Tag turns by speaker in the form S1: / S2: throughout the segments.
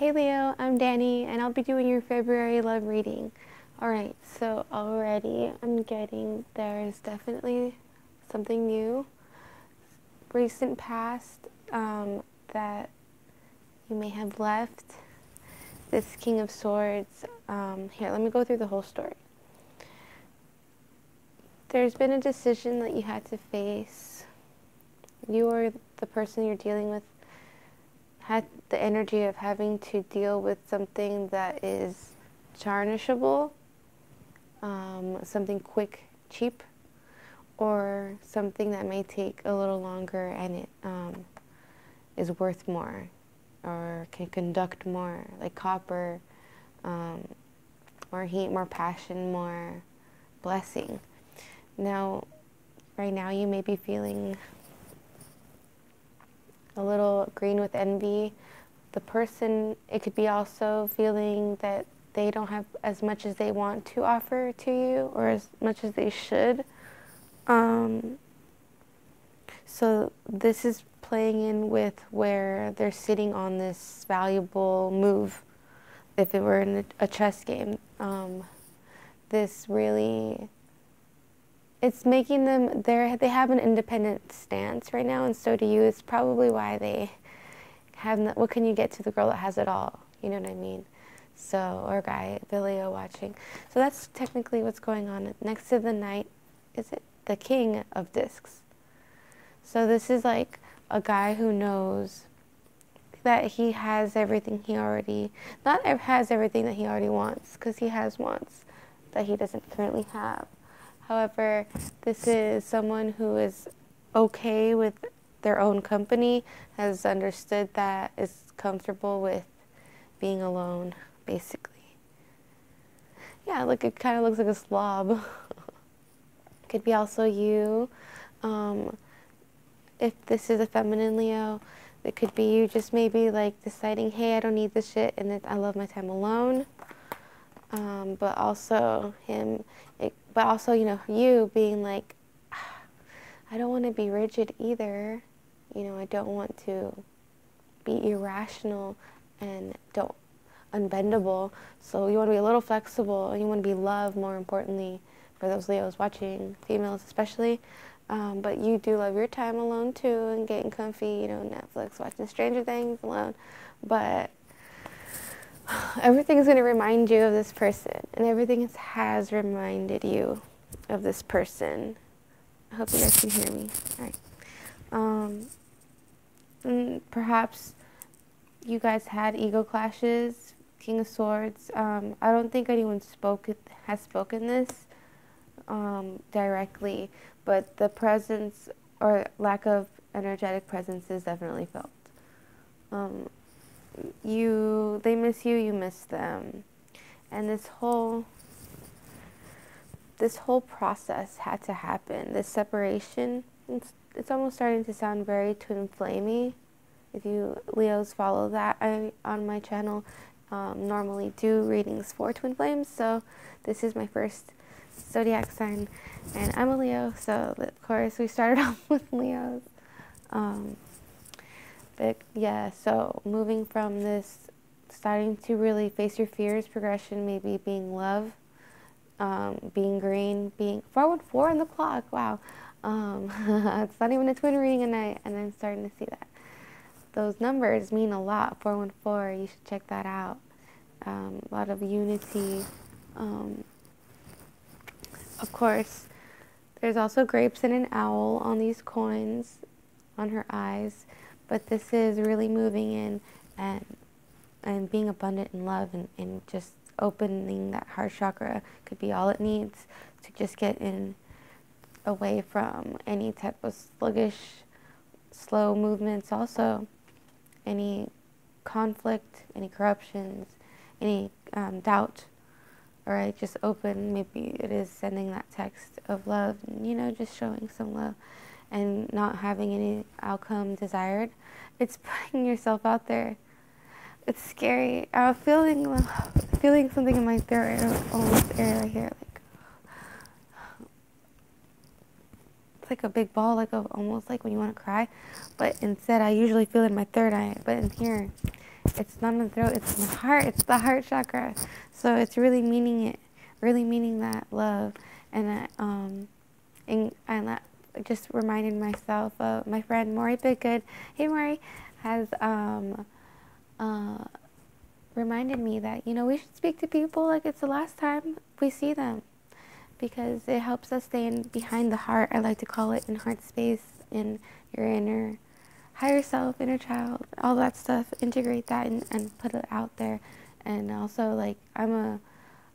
S1: Hey Leo, I'm Danny, and I'll be doing your February love reading. Alright, so already I'm getting there's definitely something new, recent past, that you may have left. This King of Swords, here, let me go through the whole story. There's been a decision that you had to face. You or the person you're dealing with had the energy of having to deal with something that is tarnishable, something quick, cheap, or something that may take a little longer and it is worth more or can conduct more, like copper, more heat, more passion, more blessing. Now, right now you may be feeling a little green with envy. The person, it could be also feeling that they don't have as much as they want to offer to you or as much as they should. So this is playing in with where they're sitting on this valuable move. If it were in a chess game, this really, it's making them, they have an independent stance right now, and so do you. It's probably why they have, what can you get to the girl that has it all? You know what I mean? So, or guy, Leo watching. So that's technically what's going on. Next to the knight, is it the King of Discs? So this is like a guy who knows that he has everything he already, not has everything that he already wants, because he has wants that he doesn't currently have. However, this is someone who is okay with their own company, has understood that, is comfortable with being alone, basically. Yeah, look, it kind of looks like a slob. Could be also you. If this is a feminine Leo, it could be you just maybe like deciding, hey, I don't need this shit, and I love my time alone. But also him, but also, you know, you being like, I don't want to be rigid either. You know, I don't want to be irrational and unbendable. So you want to be a little flexible, and you want to be loved, more importantly, for those Leos watching, females especially. But you do love your time alone too, and getting comfy, you know, Netflix, watching Stranger Things alone. But everything is going to remind you of this person, and everything has reminded you of this person. I hope you guys can hear me. All right. And perhaps you guys had ego clashes. King of Swords. I don't think anyone has spoken this directly, but the presence or lack of energetic presence is definitely felt. They miss you, you miss them. And this whole process had to happen. This separation, it's almost starting to sound very twin flamey. If you Leos follow that, I on my channel normally do readings for twin flames. So this is my first zodiac sign, and I'm a Leo. So of course we started off with Leos. But yeah, so moving from this, starting to really face your fears, progression, maybe being love, being green, being 414 on the clock. Wow. It's not even a twin reading, and I'm starting to see that. Those numbers mean a lot. 414, you should check that out. A lot of unity. Of course, there's also grapes and an owl on these coins, on her eyes. But this is really moving in and being abundant in love, and just opening that heart chakra could be all it needs to just get in away from any type of sluggish, slow movements. Also, any conflict, any corruptions, any doubt, or I just open, maybe it is sending that text of love, and, you know, just showing some love and not having any outcome desired. It's putting yourself out there. It's scary. I'm feeling something in my throat, almost area right here, it's like a big ball, almost like when you want to cry. But instead, I usually feel it in my third eye. But in here, It's not in the throat, it's in the heart. It's the heart chakra. So it's really meaning it, really meaning that love. And that just reminded myself of my friend Maury Biggood. Hey Maury, has reminded me that, you know, we should speak to people like it's the last time we see them, because it helps us stay in behind the heart. I like to call it in heart space, in your inner higher self, inner child, all that stuff. Integrate that and put it out there. And also, like, I'm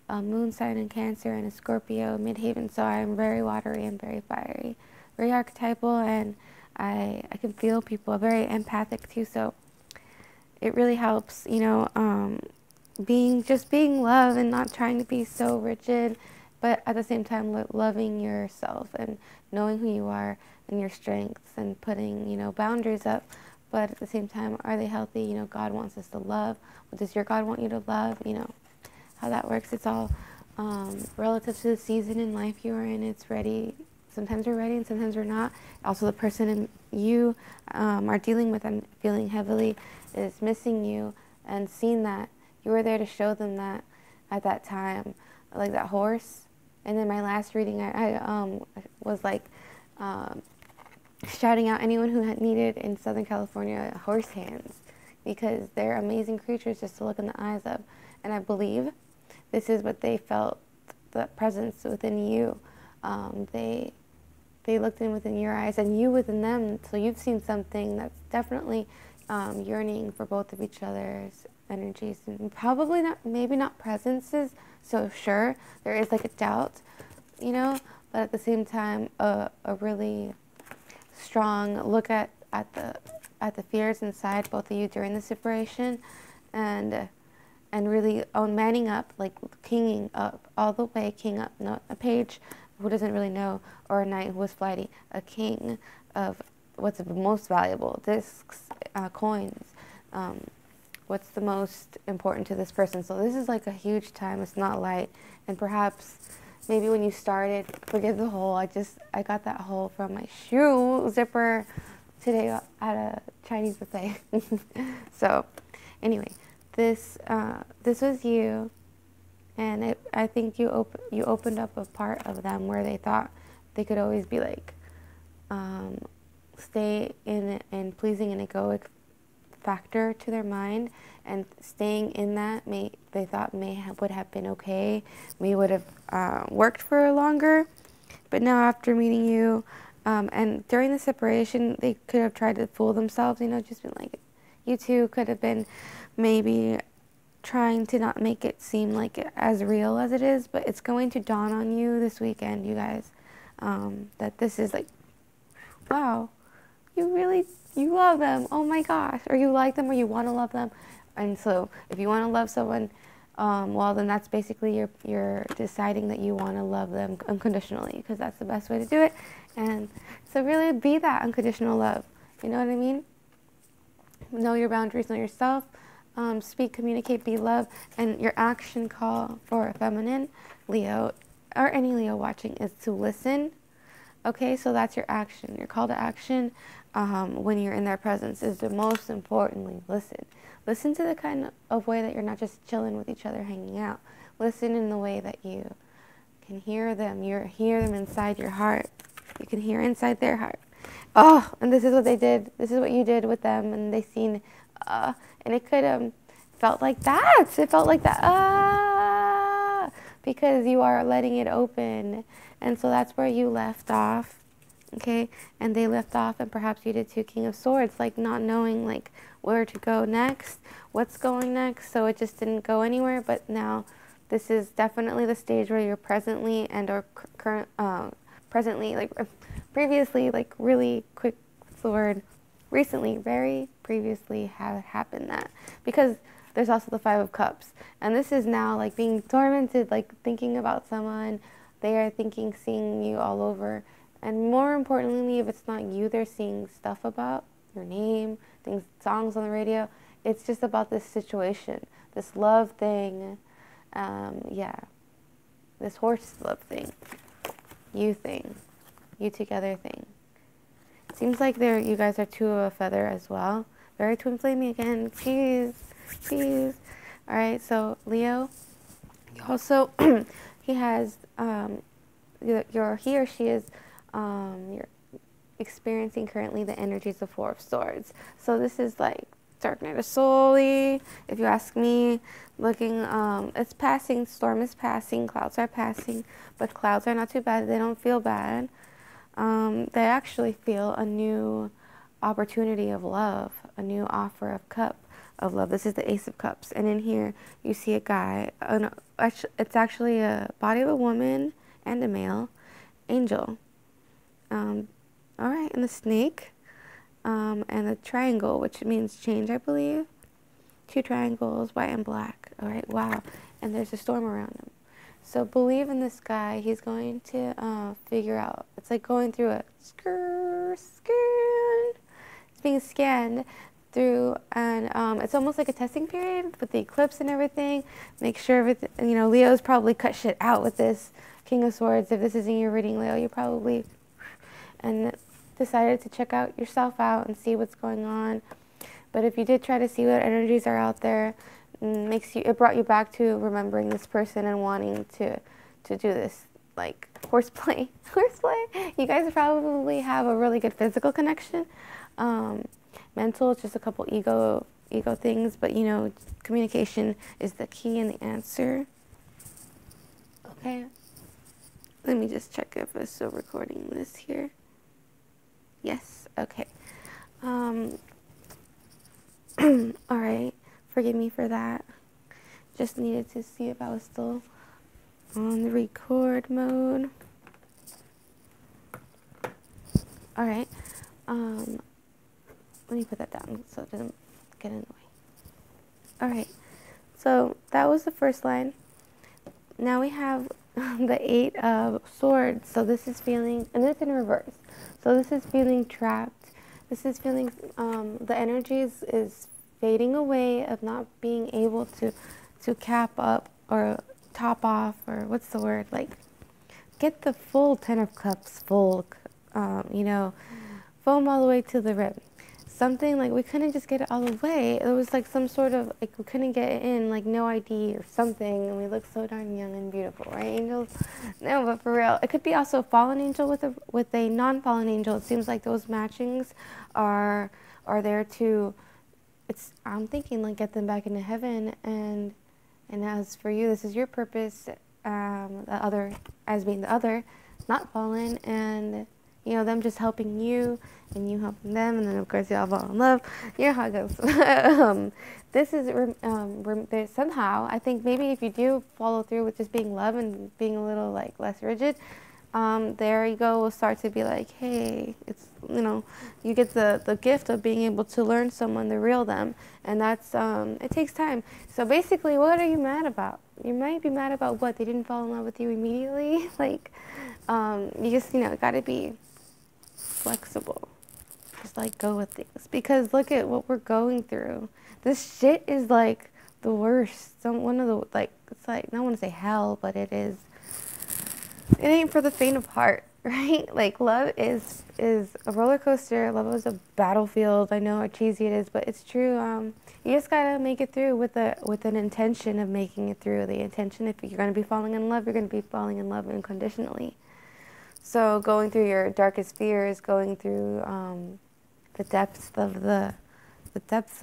S1: a moon sign in Cancer and a Scorpio midhaven, so I'm very watery and very fiery, very archetypal, and I can feel people. I'm very empathic too, so it really helps, you know, being love and not trying to be so rigid, but at the same time loving yourself and knowing who you are and your strengths and putting, you know, boundaries up. But at the same time, are they healthy? You know, God wants us to love. What does your God want you to love? You know, how that works. It's all relative to the season in life you are in. It's ready. Sometimes we're ready and sometimes we're not. Also, the person you are dealing with and feeling heavily is missing you, and seeing that you were there to show them that at that time, like that horse. And then my last reading, I was like shouting out anyone who had needed in Southern California horse hands, because they're amazing creatures just to look in the eyes of. And I believe this is what they felt, the presence within you. They looked in within your eyes and you within them. So you've seen something that's definitely yearning for both of each other's energies, and probably not, maybe not presences. So sure, there is like a doubt, you know, but at the same time, a really strong look at the fears inside both of you during the separation, and really manning up, like kinging up all the way, king up, not a page who doesn't really know, or a knight who was flighty, a king of what's the most valuable, discs, coins, what's the most important to this person. So this is like a huge time. It's not light. And perhaps maybe when you started, forgive the hole, I got that hole from my shoe zipper today at a Chinese buffet. So anyway, this was you, and I think you opened up a part of them where they thought they could always be like stay in pleasing an egoic factor to their mind, and staying in that they thought would have been okay, would have worked for longer. But now after meeting you, and during the separation, they could have tried to fool themselves, you know, just been like, you two could have been maybe trying to not make it seem like as real as it is. But it's going to dawn on you this weekend, you guys, that this is like, wow, you love them, oh my gosh, or you like them, or you want to love them. And so if you want to love someone, well, then that's basically you're deciding that you want to love them unconditionally, because that's the best way to do it. And so really be that unconditional love, you know what I mean? Know your boundaries, know yourself, speak, communicate, be love. And your action call for a feminine Leo, or any Leo watching, is to listen. Okay, so that's your action. Your call to action when you're in their presence is to most importantly listen. Listen to the kind of way that you're not just chilling with each other, hanging out. Listen in the way that you can hear them. You hear them inside your heart. You can hear inside their heart. Oh, and this is what they did. This is what you did with them, and they seen, and it could have felt like that. It felt like that, because you are letting it open. And so that's where you left off, okay? And they left off, and perhaps you did too, King of Swords, like not knowing like where to go next, what's going next. So it just didn't go anywhere. But now this is definitely the stage where you're presently presently, like previously, like really quick, what's the word? Recently, very previously had happened that, because there's also the Five of Cups. And this is now like being tormented, like thinking about someone. They are thinking, seeing you all over. And more importantly, if it's not you they're seeing stuff about, your name, things, songs on the radio, it's just about this situation, this love thing, yeah, this horse love thing, you together thing. It seems like you guys are two of a feather as well. Very twin flaming again, jeez. Peace. All right, so Leo, also, he has, he or she is, you're experiencing currently the energies of Four of Swords. So this is like dark night of soul-y, if you ask me. Looking, it's passing, storm is passing, clouds are passing, but clouds are not too bad. They don't feel bad. They actually feel a new opportunity of love, a new offer of cup of love. This is the Ace of Cups, and in here you see a guy. It's actually a body of a woman and a male angel. All right, and the snake, and the triangle, which means change, I believe. Two triangles, white and black. All right, wow, and there's a storm around him. So believe in this guy. He's going to figure out. It's like going through a scan. It's being scanned through, and it's almost like a testing period with the eclipse and everything. Make sure everything. Leo's probably cut shit out with this King of Swords. If this isn't your reading, Leo, you probably and decided to check out yourself out and see what's going on. But if you did try to see what energies are out there, it brought you back to remembering this person and wanting to do this, like horseplay. You guys probably have a really good physical connection. Mental, it's just a couple ego things, but communication is the key and the answer. Okay. Let me just check if it's still recording this here. Yes. Okay. All right. Forgive me for that. Just needed to see if I was still on the record mode. All right. Let me put that down so it doesn't get in the way. All right. So that was the first line. Now we have the Eight of Swords. So this is feeling, and it's in reverse. So this is feeling trapped. This is feeling, the energies is fading away of not being able to cap up or top off, or what's the word, like get the full 10 of Cups full, foam all the way to the rim. Something like we couldn't just get it all the way. It was like some sort of, like we couldn't get it in, like no ID or something, and we look so darn young and beautiful, right, angels? No, but for real, it could be also a fallen angel with a non-fallen angel. It seems like those matchings are there to, I'm thinking like get them back into heaven, and as for you, this is your purpose, the other, as being the other, not fallen, and them just helping you, and you helping them, and then of course y'all fall in love. You know how it goes. This is there's somehow, I think maybe if you do follow through with just being love and being a little like less rigid, there you go, will start to be like, hey, it's you get the gift of being able to learn someone, the real them, and that's it takes time. So basically, what are you mad about? You might be mad about what they didn't fall in love with you immediately. Like you just gotta be flexible. Just like go with things, because look at what we're going through. This shit is like the worst. One of the, like, it's like, I don't want to say hell, but it is. It ain't for the faint of heart, right? Like love is a roller coaster. Love is a battlefield. I know how cheesy it is, but it's true. You just gotta make it through with an intention of making it through. The intention, if you're gonna be falling in love, you're gonna be falling in love unconditionally. So going through your darkest fears, going through the depths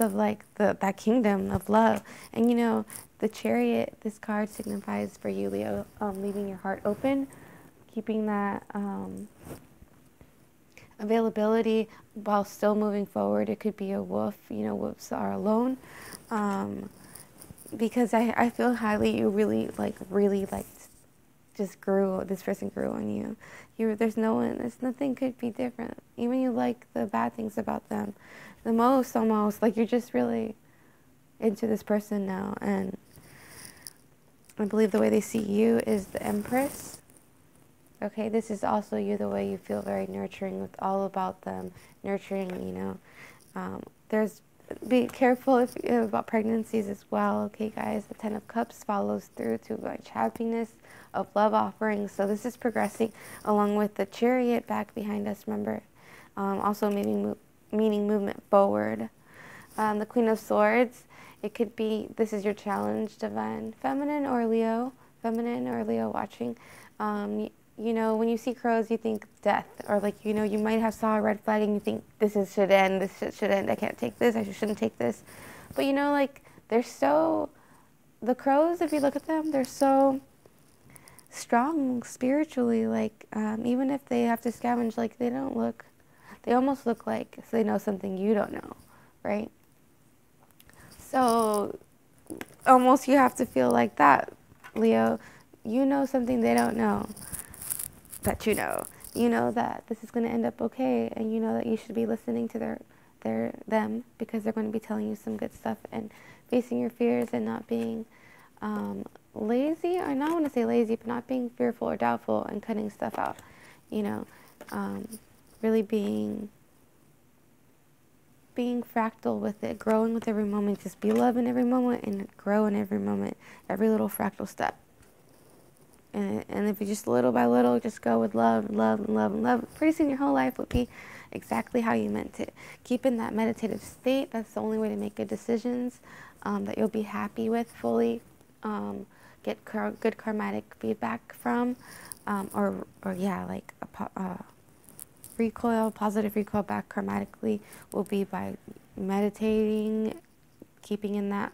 S1: of like that kingdom of love, and the Chariot. This card signifies for you, Leo, leaving your heart open, keeping that availability while still moving forward. It could be a wolf. Wolves are alone, because I feel highly you really just grew. This person grew on you. There's nothing could be different. Even you like the bad things about them the most, almost like you're just really into this person now. And I believe the way they see you is the Empress. Okay, this is also you, the way you feel very nurturing with all about them. Nurturing, be careful about pregnancies as well. Okay, guys, the 10 of Cups follows through to like happiness of love offerings. So this is progressing along with the Chariot back behind us, remember. Also meaning movement forward. The Queen of Swords It could be, this is your challenge, divine feminine or Leo watching. You know, when you see crows, you think death, or like, you know, you might have saw a red flag and you think should end, this shit should end, I can't take this, I shouldn't take this. But you know, like, they're so, the crows, if you look at them, they're so strong spiritually, like, even if they have to scavenge, like, they almost look like they know something you don't know, right? So almost you have to feel like that, Leo. You know something they don't know, that you know. You know that this is going to end up okay, and you know that you should be listening to them, because they're going to be telling you some good stuff, and facing your fears, and not being lazy, or not want to say lazy, but not being fearful or doubtful, and cutting stuff out. You know, really being fractal with it, growing with every moment. Just be love in every moment and grow in every moment, every little fractal step. And if you just little by little just go with love, love, and love, and love, pretty soon your whole life will be exactly how you meant it. Keep in that meditative state. That's the only way to make good decisions that you'll be happy with fully. Get good karmatic feedback from, or yeah, like positive recoil back karmatically will be by meditating, keeping in that,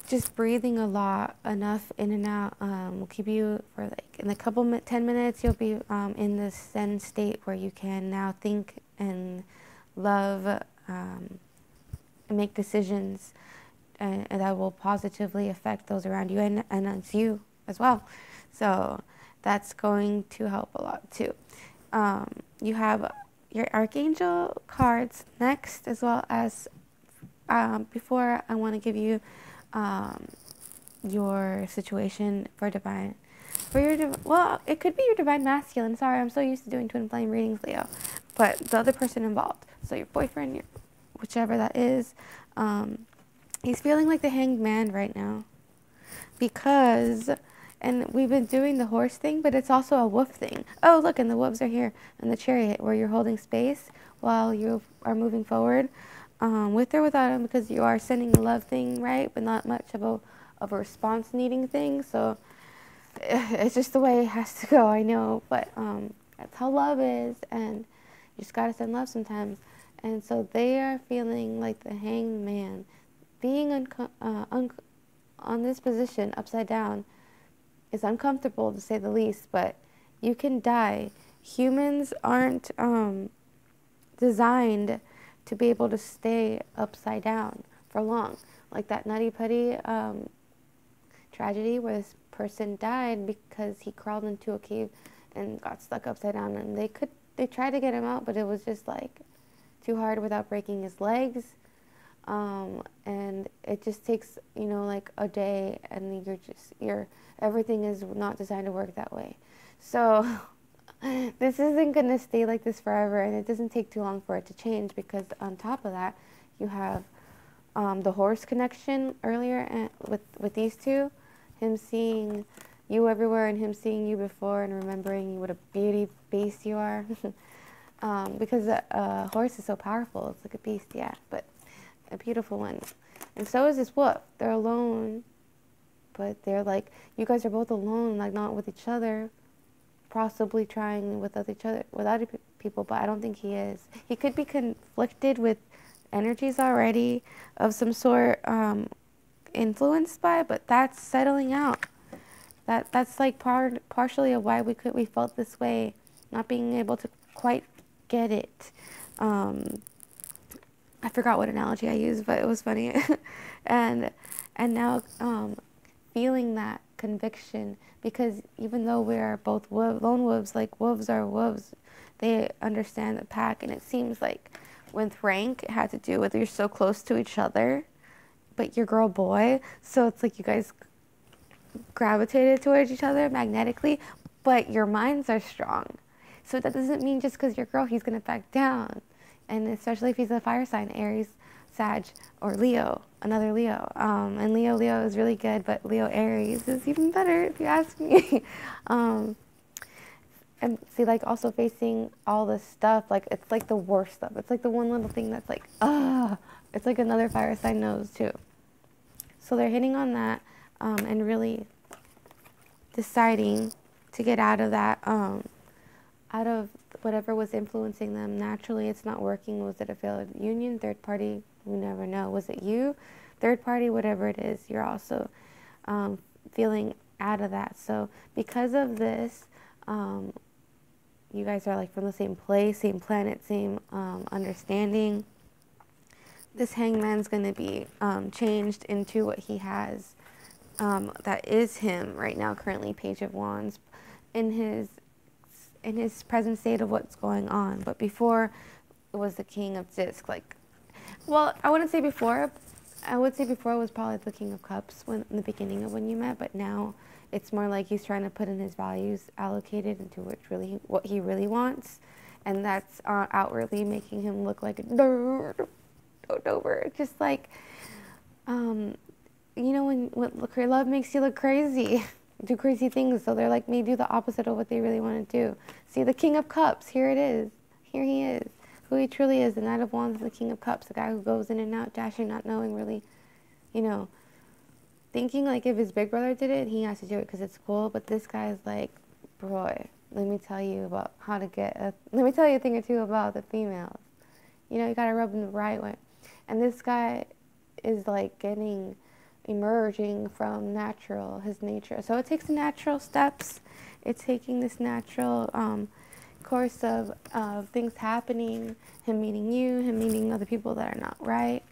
S1: just breathing a lot, enough in and out, will keep you for like, in a couple 10 minutes, you'll be in this Zen state where you can now think and love and make decisions and that will positively affect those around you, and it's you as well. So that's going to help a lot too. You have your Archangel cards next, as well as before I want to give you your situation for divine. Well, it could be your divine masculine. Sorry, I'm so used to doing twin flame readings, Leo. But the other person involved, so your boyfriend, whichever that is, he's feeling like the hanged man right now. Because, and we've been doing the horse thing, but it's also a wolf thing. Oh, look, and the wolves are here. And the chariot, where you're holding space while you are moving forward, with or without him, because you are sending a love thing, right? But not much of a response needing thing. So it's just the way it has to go, I know. But that's how love is, and you just gotta send love sometimes. And so they are feeling like the hanged man, being on this position upside down is uncomfortable, to say the least, but you can die. Humans aren't designed to be able to stay upside down for long. Like that Nutty Putty tragedy where this person died because he crawled into a cave and got stuck upside down, and they tried to get him out, but it was just like too hard without breaking his legs. And it just takes, you know, like a day, and everything is not designed to work that way. So this isn't going to stay like this forever, and it doesn't take too long for it to change, because on top of that, you have the horse connection earlier, and with these two, him seeing you everywhere and him seeing you before and remembering what a beauty beast you are. Because a horse is so powerful. It's like a beast, yeah, but a beautiful one. And so is this wolf. They're alone, but they're like, you guys are both alone, like not with each other, possibly trying with other people, but I don't think he is. He could be conflicted with energies already of some sort, influenced by, but that's settling out. That's like partially of why we felt this way, not being able to quite get it. I forgot what analogy I used, but it was funny. and now feeling that conviction, because even though we are both lone wolves, like wolves are wolves, they understand the pack, and it seems like with rank, it had to do with you're so close to each other, but you're girl boy, so it's like you guys gravitated towards each other magnetically, but your minds are strong. So that doesn't mean just because you're a girl, he's going to back down. And especially if he's a fire sign, Aries, Sag, or Leo, another Leo. And Leo is really good, but Leo Aries is even better, if you ask me. And see, like, also facing all this stuff, like, it's like the worst stuff. It's like the one little thing that's like, it's like another fire sign knows, too. So they're hitting on that and really deciding to get out of that, out of whatever was influencing them. Naturally, it's not working. Was it a failed union? Third party? You never know. Was it you? Third party? Whatever it is, you're also feeling out of that. So because of this, you guys are like from the same place, same planet, same understanding. This hangman's going to be changed into what he has, that is him right now, currently Page of Wands, in his present state of what's going on. But before, it was the King of Discs. Like, well, I wouldn't say before. I would say before it was probably the King of Cups in the beginning of when you met. But now it's more like he's trying to put in his values allocated into what he really wants, and that's outwardly making him look like a nerd. Over, just like, you know, when love makes you look crazy, do crazy things. So they're like, may do the opposite of what they really want to do. See, the King of Cups, here it is. Here he is, who he truly is. The Knight of Wands is the King of Cups, the guy who goes in and out, dashing, not knowing really, you know, thinking like if his big brother did it, he has to do it because it's cool. But this guy's like, boy, let me tell you about how to let me tell you a thing or two about the females. You know, you got to rub them the right way. And this guy is like emerging from his nature. So it takes natural steps. It's taking this natural course of things happening, him meeting you, him meeting other people that are not right.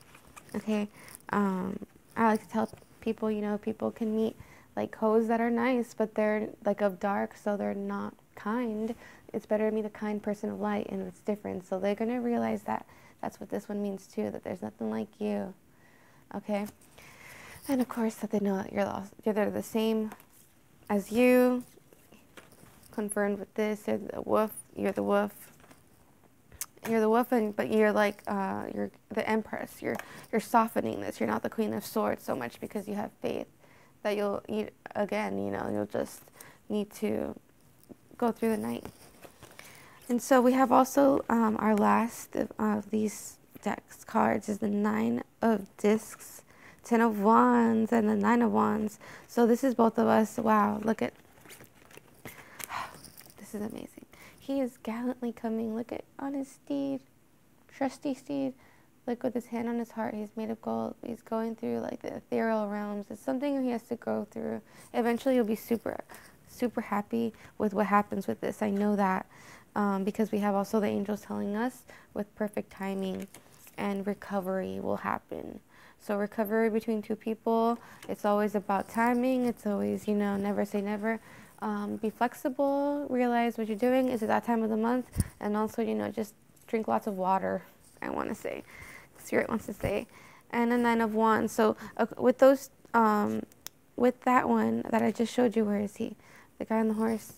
S1: Okay. I like to tell people, you know, people can meet like hoes that are nice, but they're like of dark, so they're not kind. It's better to meet a kind person of light, and it's different. So they're going to realize that that's what this one means too, that there's nothing like you. Okay? And of course that they know that they're the same as you. Confirmed with this, you're the wolf. You're the wolf. You're the wolf, but you're like you're the empress. You're softening this. You're not the Queen of Swords so much because you have faith that you'll you'll just need to go through the night. And so we have also our last of these decks cards is the Nine of Discs, Ten of Wands, and the Nine of Wands. So this is both of us. Wow, look at, this is amazing. He is gallantly coming. Look at on his steed, trusty steed. Look with his hand on his heart. He's made of gold. He's going through like the ethereal realms. It's something he has to go through. Eventually, you'll be super, super happy with what happens with this. I know that. Because we have also the angels telling us with perfect timing and recovery will happen. So recovery between two people, it's always about timing. It's always, you know, never say never. Be flexible, realize what you're doing. Is it that time of the month? And also, you know, just drink lots of water, I want to say. Spirit wants to say. And a Nine of Wands. So with those, with that one that I just showed you, where is he? The guy on the horse.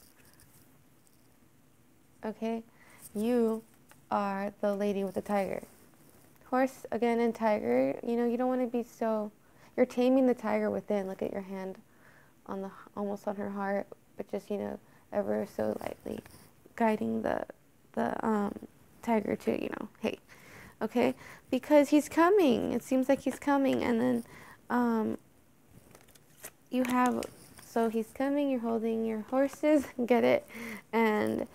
S1: Okay, you are the lady with the tiger. Horse, again, and tiger, you know, you don't want to be so, you're taming the tiger within. Look at your hand on almost on her heart, but just, you know, ever so lightly guiding the tiger to, you know, hey, okay, because he's coming. It seems like he's coming, and then you have, so he's coming, you're holding your horses, get it, and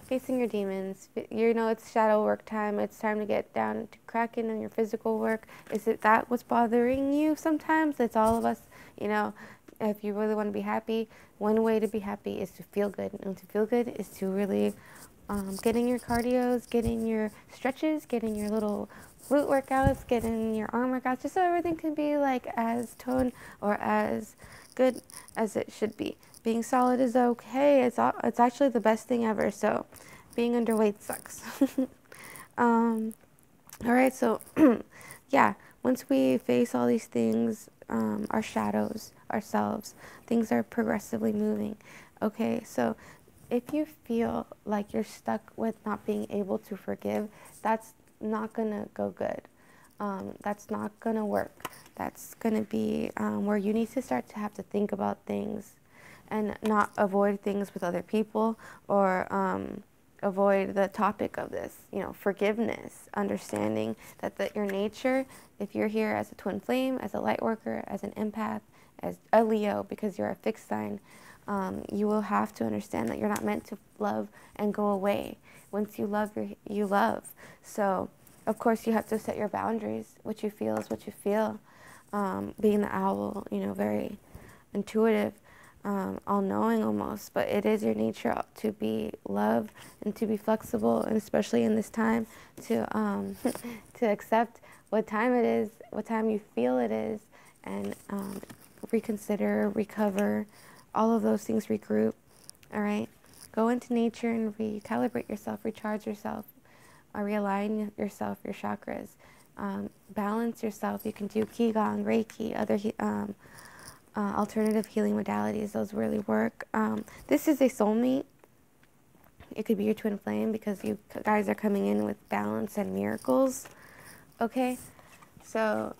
S1: facing your demons. You know, it's shadow work time. It's time to get down to cracking on your physical work. Is it that what's bothering you sometimes? It's all of us, you know. If you really want to be happy, one way to be happy is to feel good. And to feel good is to really getting your cardios, getting your stretches, getting your little glute workouts, getting your arm workouts, just so everything can be like as toned or as good as it should be. Being solid is okay. It's actually the best thing ever. So being underweight sucks. All right. So yeah, once we face all these things, our shadows, ourselves, things are progressively moving. Okay. So if you feel like you're stuck with not being able to forgive, that's not going to go good. That's not going to work. That's going to be where you need to start to have to think about things and not avoid things with other people or avoid the topic of this, forgiveness, understanding that your nature, if you're here as a twin flame, as a light worker, as an empath, as a Leo, because you're a fixed sign, you will have to understand that you're not meant to love and go away. Once you love, you love. So, of course, you have to set your boundaries. What you feel is what you feel. Being the owl, very intuitive, all-knowing almost, but it is your nature to be loved and to be flexible, and especially in this time, to to accept what time it is, what time you feel it is, and reconsider, recover, all of those things, regroup. All right, go into nature and recalibrate yourself, recharge yourself, realign yourself, your chakras, balance yourself. You can do Qigong, Reiki, other alternative healing modalities. Those really work. This is a soulmate. It could be your twin flame, because you guys are coming in with balance and miracles. Okay, so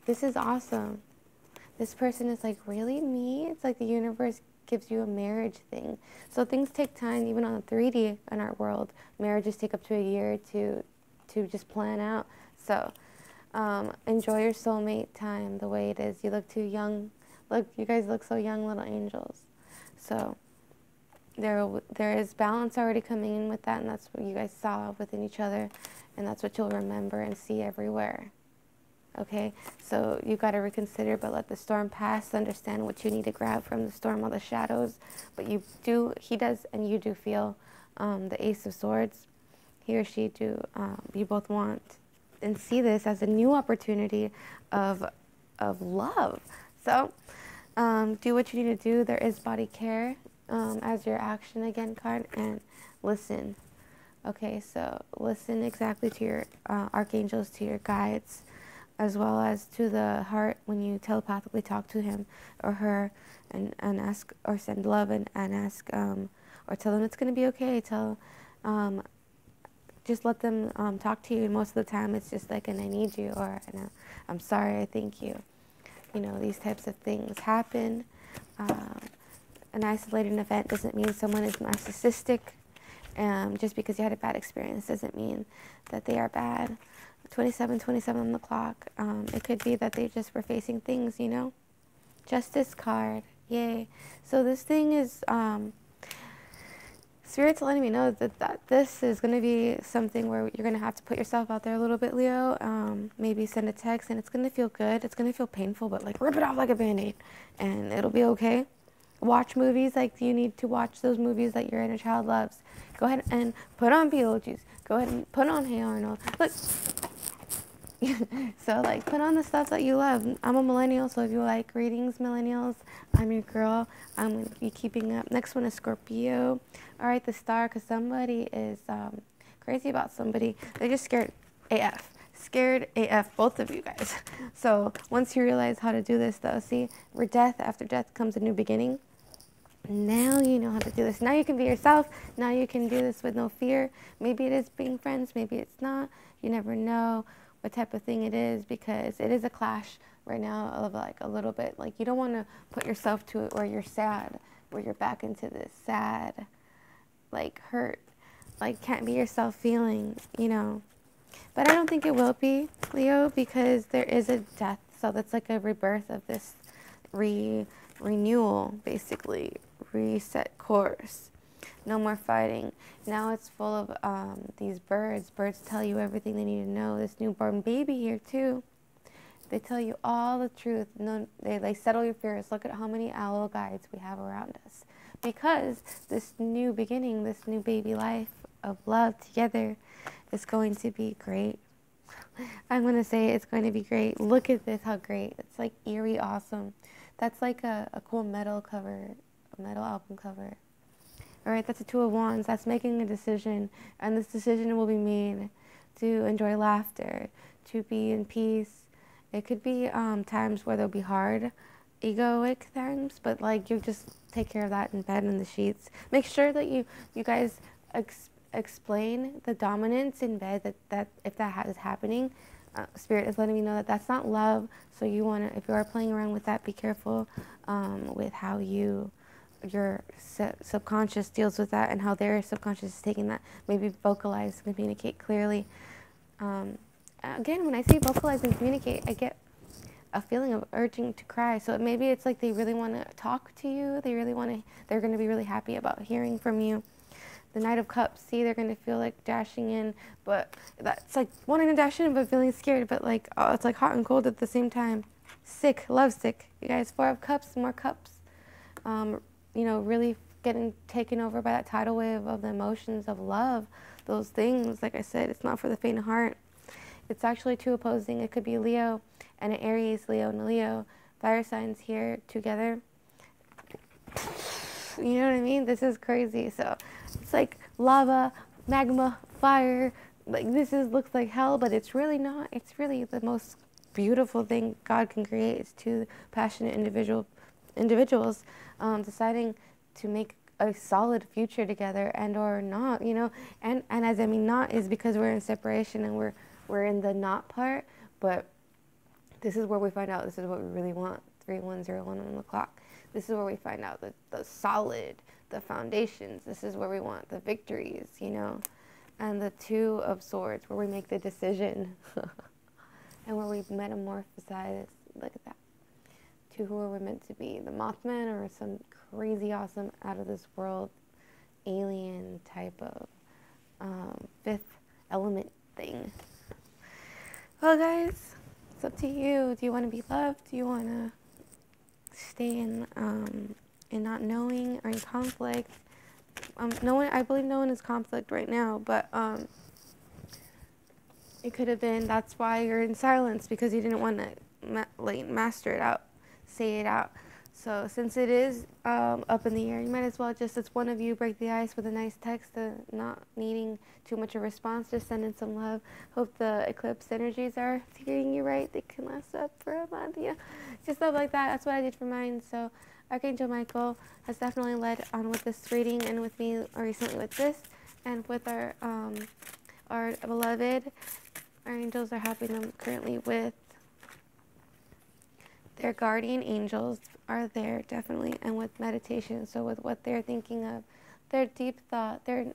S1: this is awesome. This person is like, really, me? It's like the universe gives you a marriage thing. So things take time, even on the 3D in our world. Marriages take up to a year to just plan out. So enjoy your soulmate time the way it is. You look too young. Look, you guys look so young, little angels. So there is balance already coming in with that, and that's what you guys saw within each other, and that's what you'll remember and see everywhere. Okay, so you got to reconsider, but let the storm pass. Understand what you need to grab from the storm, all the shadows. But he does, and you do feel the Ace of Swords. He or she do. You both want and see this as a new opportunity of love. So do what you need to do. There is body care as your action again card, and listen. Okay, so listen exactly to your archangels, to your guides, as well as to the heart when you telepathically talk to him or her, and ask, or send love and ask, or tell them it's going to be okay. Just let them talk to you. Most of the time it's just like, and I need you, or I'm sorry, I thank you. These types of things happen. An isolated event doesn't mean someone is narcissistic. Just because you had a bad experience doesn't mean that they are bad. 27 on the clock. It could be that they just were facing things, Justice card. Yay. So this thing is, Spirit's letting me know that this is going to be something where you're going to have to put yourself out there a little bit, Leo. Maybe send a text, and it's going to feel good. It's going to feel painful, but like rip it off like a Band-Aid, and it'll be okay. Watch movies like you need to watch those movies that your inner child loves. Go ahead and put on Beetlejuice. Go ahead and put on Hey Arnold. Look. So like put on the stuff that you love. I'm a millennial, so if you like readings, millennials, I'm your girl. I'm going to be keeping up. Next one is Scorpio. All right, the star, because somebody is crazy about somebody. They're just scared AF. Scared AF, both of you guys. So once you realize how to do this, though, see, where after death comes a new beginning. Now you know how to do this. Now you can be yourself. Now you can do this with no fear. Maybe it is being friends. Maybe it's not. You never know what type of thing it is, because it is a clash right now of like a little bit. Like you don't want to put yourself to it where you're sad, where you're back into this sad, like hurt, like can't be yourself feeling, But I don't think it will be, Leo, because there is a death. So that's like a rebirth of this renewal, basically. Reset course. No more fighting. Now it's full of these birds. Birds tell you everything they need to know. This newborn baby here, too. They tell you all the truth. No, they settle your fears. Look at how many owl guides we have around us. Because this new beginning, this new baby life of love together is going to be great. I'm going to say it's going to be great. Look at this, how great. It's like eerie awesome. That's like a cool metal cover, a metal album cover. All right, that's a Two of Wands. That's making a decision, and this decision will be made to enjoy laughter, to be in peace. It could be times where there'll be hard, egoic times, but like you just take care of that in bed in the sheets. Make sure that you guys explain the dominance in bed, that if that is happening, Spirit is letting me know that that's not love. So you want to, if you are playing around with that, be careful with how you your subconscious deals with that and how their subconscious is taking that. Maybe vocalize, communicate clearly. Again, when I say vocalize and communicate, I get a feeling of urging to cry. So maybe it's like they really want to talk to you. They're going to be really happy about hearing from you. The Knight of Cups, see, they're going to feel like dashing in, but that's like wanting to dash in but feeling scared, but like, oh, it's like hot and cold at the same time. Sick, love sick. You guys, 4 of Cups, more cups. You know, really getting taken over by that tidal wave of the emotions of love. Those things, like I said, it's not for the faint of heart. It's actually 2 opposing. It could be Leo and an Aries, Leo and a Leo. Fire signs here together. You know what I mean? This is crazy. So it's like lava, magma, fire. Like this looks like hell, but it's really not. It's really the most beautiful thing God can create. Is 2 passionate individuals deciding to make a solid future together, and or not, you know. And as I mean, not is because we're in separation and we're in the not part, but this is where we find out this is what we really want. 3101 on the clock. This is where we find out the solid, the foundations. This is where we want the victories, you know. And the 2 of Swords, where we make the decision. And where we metamorphosize. Look at that. To who are we meant to be? The Mothman, or some crazy awesome out of this world alien type of 5th element thing. Well guys, it's up to you. Do you want to be loved? Do you want to stay in not knowing or in conflict? I believe no one is conflict right now, but it could have been that's why you're in silence, because you didn't want to master it out, say it out. So since it is up in the air, you might as well just, it's one of you, break the ice with a nice text, not needing too much of a response, just send in some love. Hope the eclipse energies are treating you right. They can last up for a month, yeah. Just stuff like that. That's what I did for mine. So Archangel Michael has definitely led on with this reading, and with me recently with this, and with our beloved. Our angels are helping them currently with their guardian angels are there definitely, and with meditation. So with what they're thinking of, their deep thought, they're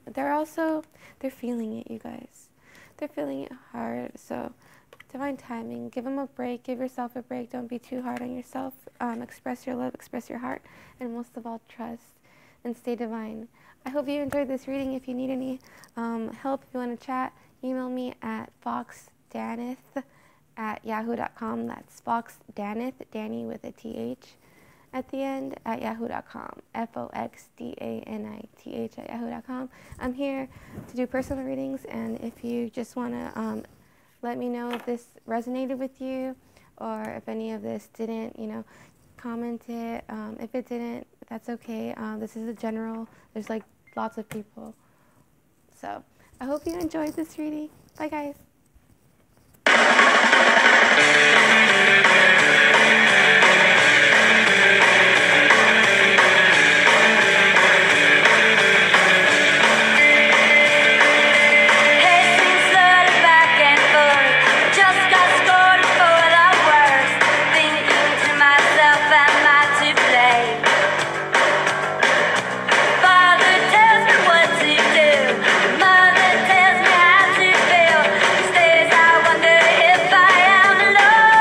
S1: feeling it, you guys. They're feeling it hard. So divine timing, give them a break, give yourself a break. Don't be too hard on yourself. Express your love, express your heart, and most of all, trust and stay divine. I hope you enjoyed this reading. If you need any help, if you want to chat, email me at foxdanith@yahoo.com. That's foxdanith, Danny with a TH at the end, at yahoo.com. foxdanith at yahoo.com. I'm here to do personal readings, and if you just want to let me know if this resonated with you, or if any of this didn't, you know, comment it. If it didn't, that's okay. This is a general. There's like lots of people. So I hope you enjoyed this reading. Bye, guys.
S2: These days I wonder if I am alone.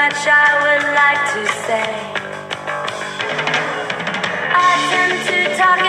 S2: much I would like to say. I tend to talk